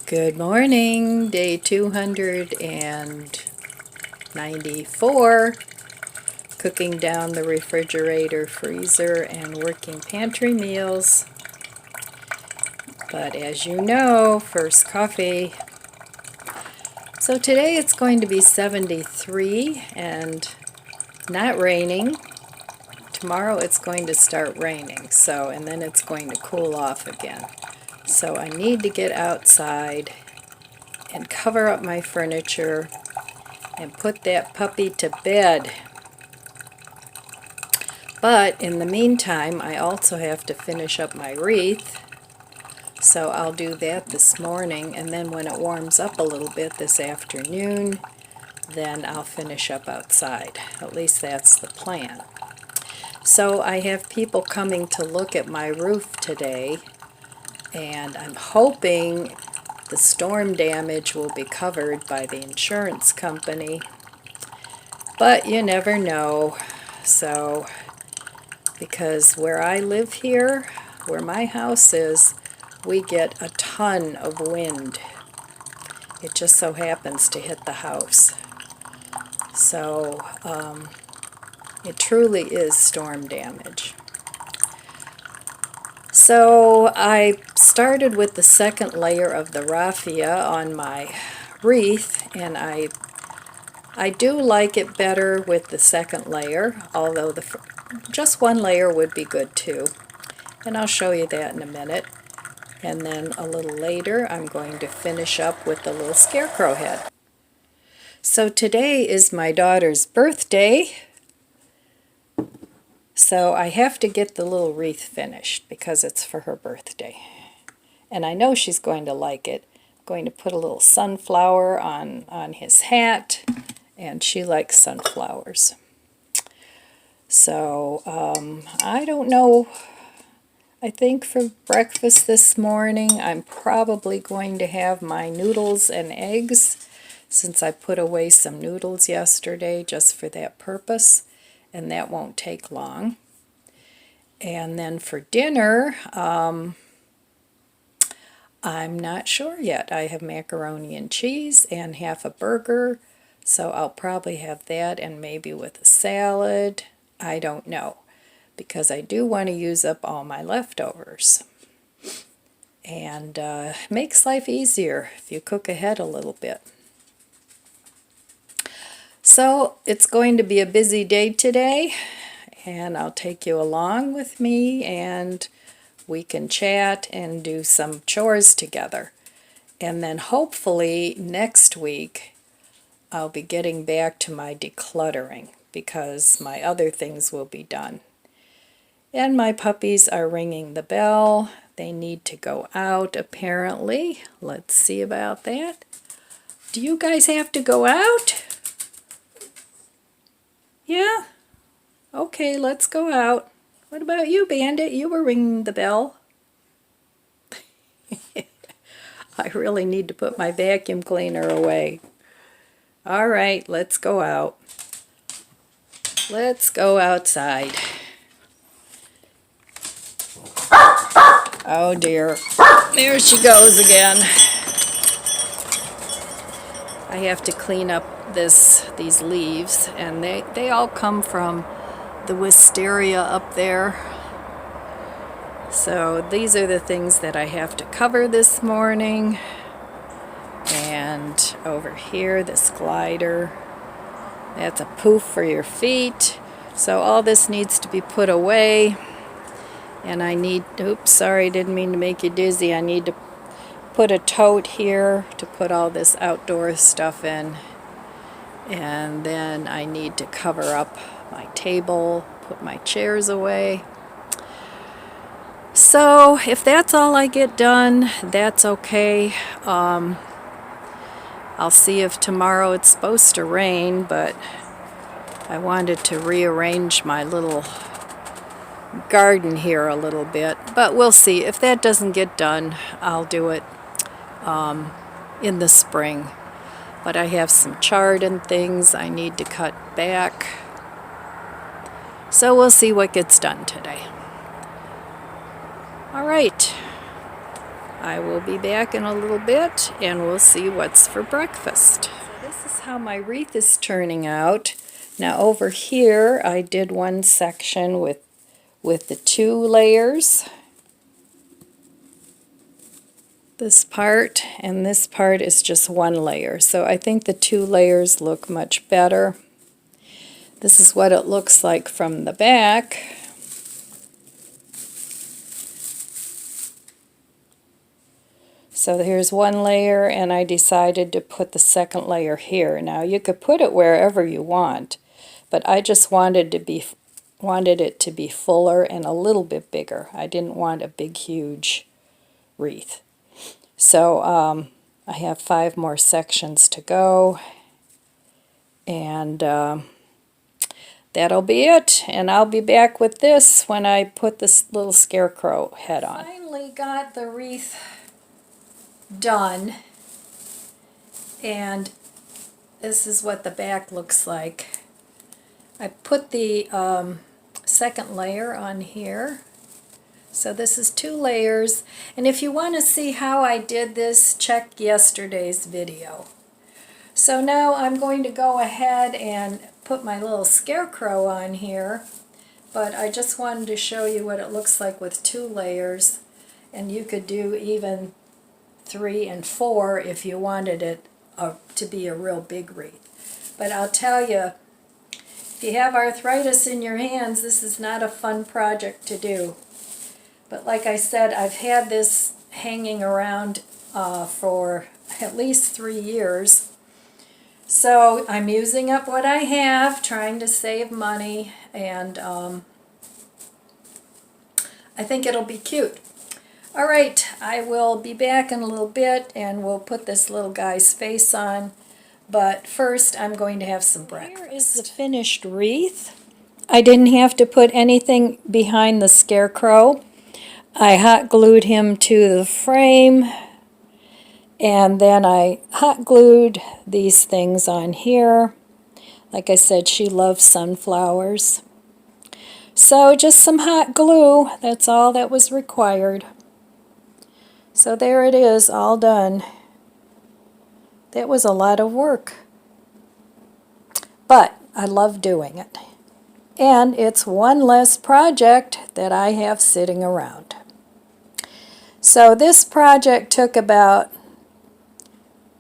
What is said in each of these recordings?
Good morning, day 294, cooking down the refrigerator, freezer, and working pantry meals. But as you know, first coffee. So today it's going to be 73 and not raining. Tomorrow it's going to start raining, and then it's going to cool off again. So I need to get outside and cover up my furniture and put that puppy to bed. But in the meantime, I also have to finish up my wreath. So I'll do that this morning, and then when it warms up a little bit this afternoon, then I'll finish up outside. At least that's the plan. So I have people coming to look at my roof today, and I'm hoping the storm damage will be covered by the insurance company. But you never know. So, because where I live here, where my house is, we get a ton of wind. It just so happens to hit the house. So, it truly is storm damage. So I started with the second layer of the raffia on my wreath, and I do like it better with the second layer, although just one layer would be good too. And I'll show you that in a minute. And then a little later I'm going to finish up with the little scarecrow head. So today is my daughter's birthday. So I have to get the little wreath finished because it's for her birthday. And I know she's going to like it. I'm going to put a little sunflower on his hat, and she likes sunflowers. So I don't know. I think for breakfast this morning I'm probably going to have my noodles and eggs, since I put away some noodles yesterday just for that purpose. And that won't take long. And then for dinner, I'm not sure yet. I have macaroni and cheese and half a burger, so I'll probably have that, and maybe with a salad. I don't know, because I do want to use up all my leftovers. And makes life easier if you cook ahead a little bit. So it's going to be a busy day today, and I'll take you along with me, and we can chat and do some chores together. And then hopefully next week I'll be getting back to my decluttering, because my other things will be done. And my puppies are ringing the bell. They need to go out apparently. Let's see about that. Do you guys have to go out? Yeah? Okay, let's go out. What about you, Bandit? You were ringing the bell. I really need to put my vacuum cleaner away. All right, let's go out. Let's go outside. Oh dear. There she goes again. I have to clean up these leaves, and they all come from the wisteria up there. So these are the things that I have to cover this morning. And over here, this glider, that's a poof for your feet. So all this needs to be put away. And I need, oops, sorry, didn't mean to make you dizzy. I need to put a tote here to put all this outdoor stuff in. And then I need to cover up my table, put my chairs away. So if that's all I get done, that's okay. I'll see if tomorrow it's supposed to rain, but I wanted to rearrange my little garden here a little bit. But we'll see. If that doesn't get done, I'll do it in the spring. But I have some chard and things I need to cut back. So we'll see what gets done today. All right. I will be back in a little bit and we'll see what's for breakfast. So this is how my wreath is turning out. Now over here I did one section with the 2 layers. This part and this part is just 1 layer. So I think the 2 layers look much better. This is what it looks like from the back. So here's 1 layer, and I decided to put the 2nd layer here. Now you could put it wherever you want, but I just wanted it to be fuller and a little bit bigger. I didn't want a big huge wreath. So I have 5 more sections to go, and that'll be it, and I'll be back with this when I put this little scarecrow head on. Finally got the wreath done, and this is what the back looks like. I put the 2nd layer on here. So this is 2 layers, and if you want to see how I did this, check yesterday's video. So now I'm going to go ahead and put my little scarecrow on here, but I just wanted to show you what it looks like with 2 layers, and you could do even 3 and 4 if you wanted it to be a real big wreath. But I'll tell you, if you have arthritis in your hands, this is not a fun project to do. But like I said, I've had this hanging around for at least 3 years. So I'm using up what I have, trying to save money, and I think it'll be cute. Alright, I will be back in a little bit and we'll put this little guy's face on. But first I'm going to have some breakfast. Here is the finished wreath. I didn't have to put anything behind the scarecrow. I hot glued him to the frame, and then I hot glued these things on here. Like I said, she loves sunflowers. So just some hot glue, that's all that was required. So there it is, all done. That was a lot of work, but I love doing it. And it's one less project that I have sitting around. So this project took about,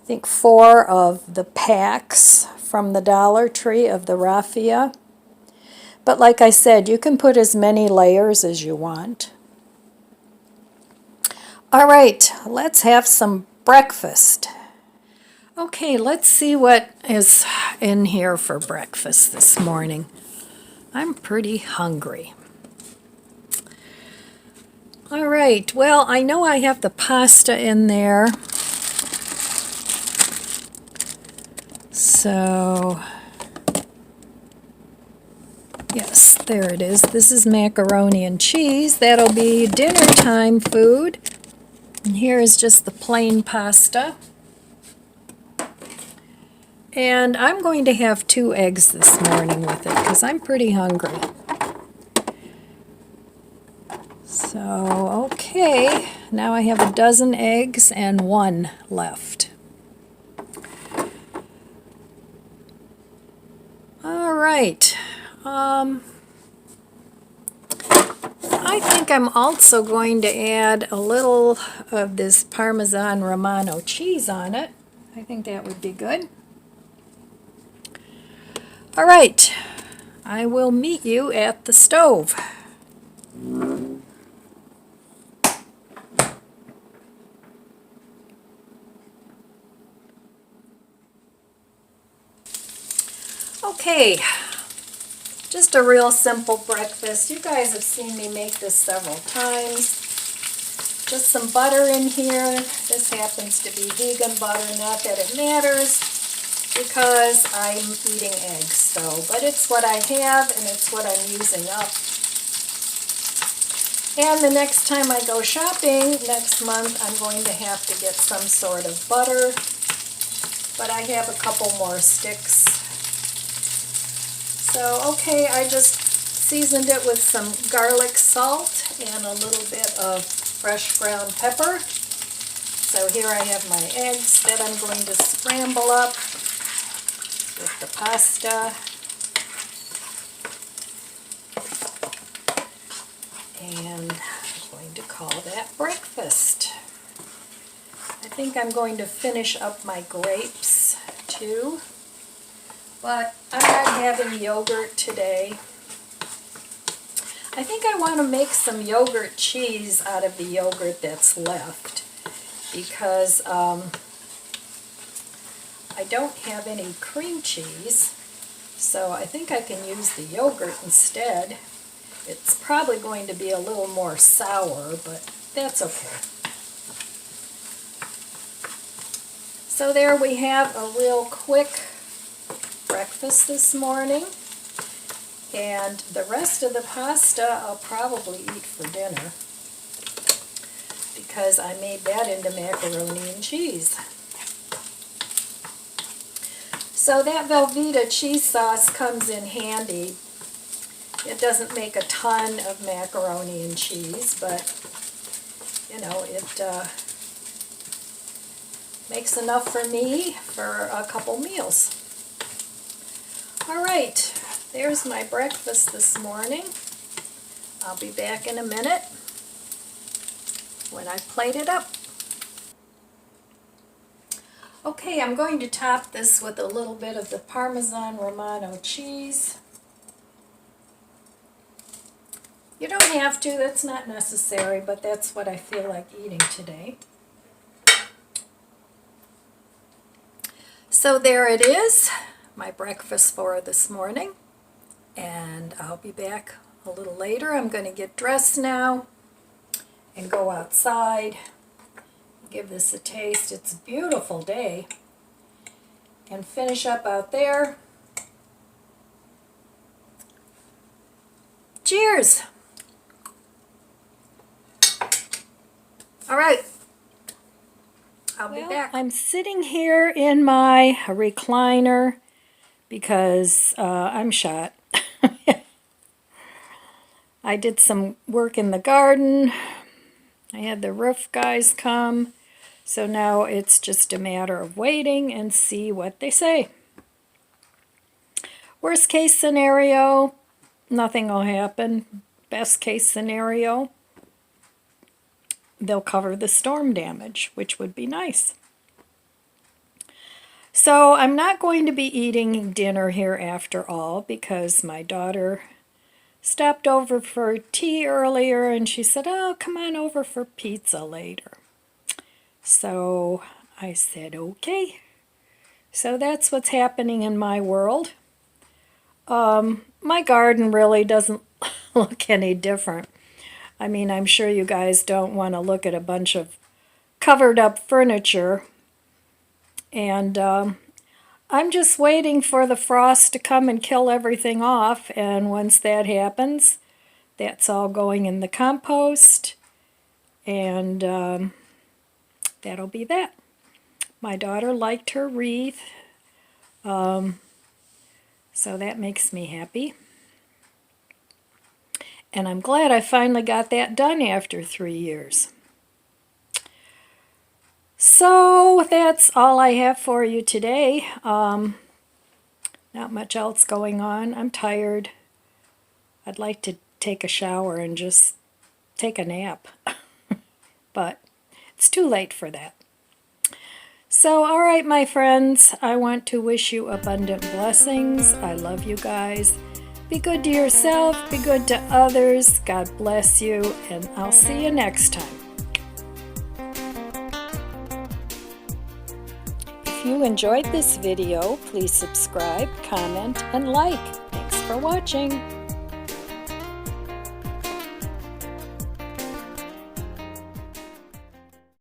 I think, 4 of the packs from the Dollar Tree of the raffia. But like I said, you can put as many layers as you want. All right, let's have some breakfast. Okay, let's see what is in here for breakfast this morning. I'm pretty hungry. All right, well, I know I have the pasta in there. So, yes, there it is. This is macaroni and cheese. That'll be dinner time food. And here is just the plain pasta. And I'm going to have 2 eggs this morning with it because I'm pretty hungry. So, okay, now I have a dozen eggs and 1 left. All right. I think I'm also going to add a little of this Parmesan Romano cheese on it. I think that would be good. All right, I will meet you at the stove. Okay, just a real simple breakfast. You guys have seen me make this several times. Just some butter in here. This happens to be vegan butter, not that it matters because I'm eating eggs, so, but it's what I have and it's what I'm using up. And the next time I go shopping next month, I'm going to have to get some sort of butter, but I have a couple more sticks. So, okay, I just seasoned it with some garlic salt and a little bit of fresh ground pepper. So here I have my eggs that I'm going to scramble up with the pasta. And I'm going to call that breakfast. I think I'm going to finish up my grapes too, but I'm not having yogurt today. I think I want to make some yogurt cheese out of the yogurt that's left because I don't have any cream cheese, so I think I can use the yogurt instead. It's probably going to be a little more sour, but that's okay. So there we have a real quick breakfast this morning. And the rest of the pasta I'll probably eat for dinner because I made that into macaroni and cheese. So that Velveeta cheese sauce comes in handy. It doesn't make a ton of macaroni and cheese, but you know, it makes enough for me for a couple meals. All right. There's my breakfast this morning. I'll be back in a minute when I plate it up. Okay, I'm going to top this with a little bit of the Parmesan Romano cheese. You don't have to, that's not necessary, but that's what I feel like eating today. So there it is, my breakfast for this morning. And I'll be back a little later. I'm going to get dressed now and go outside, give this a taste. It's a beautiful day. And finish up out there. Cheers! All right. I'll be back. I'm sitting here in my recliner because I'm shot. I did some work in the garden. I had the roof guys come. So now it's just a matter of waiting and see what they say. Worst case scenario, nothing will happen. Best case scenario, they'll cover the storm damage, which would be nice. So I'm not going to be eating dinner here after all because my daughter stopped over for tea earlier and she said, oh, come on over for pizza later. So I said, okay. So that's what's happening in my world. My garden really doesn't look any different. I mean, I'm sure you guys don't want to look at a bunch of covered up furniture. And I'm just waiting for the frost to come and kill everything off, and once that happens, that's all going in the compost, and that'll be that. My daughter liked her wreath, so that makes me happy. And I'm glad I finally got that done after 3 years. So that's all I have for you today. Not much else going on. I'm tired. I'd like to take a shower and just take a nap. But it's too late for that. So, all right, my friends, I want to wish you abundant blessings. I love you guys. Be good to yourself. Be good to others. God bless you. And I'll see you next time. If you enjoyed this video, please subscribe, comment, and like. Thanks for watching.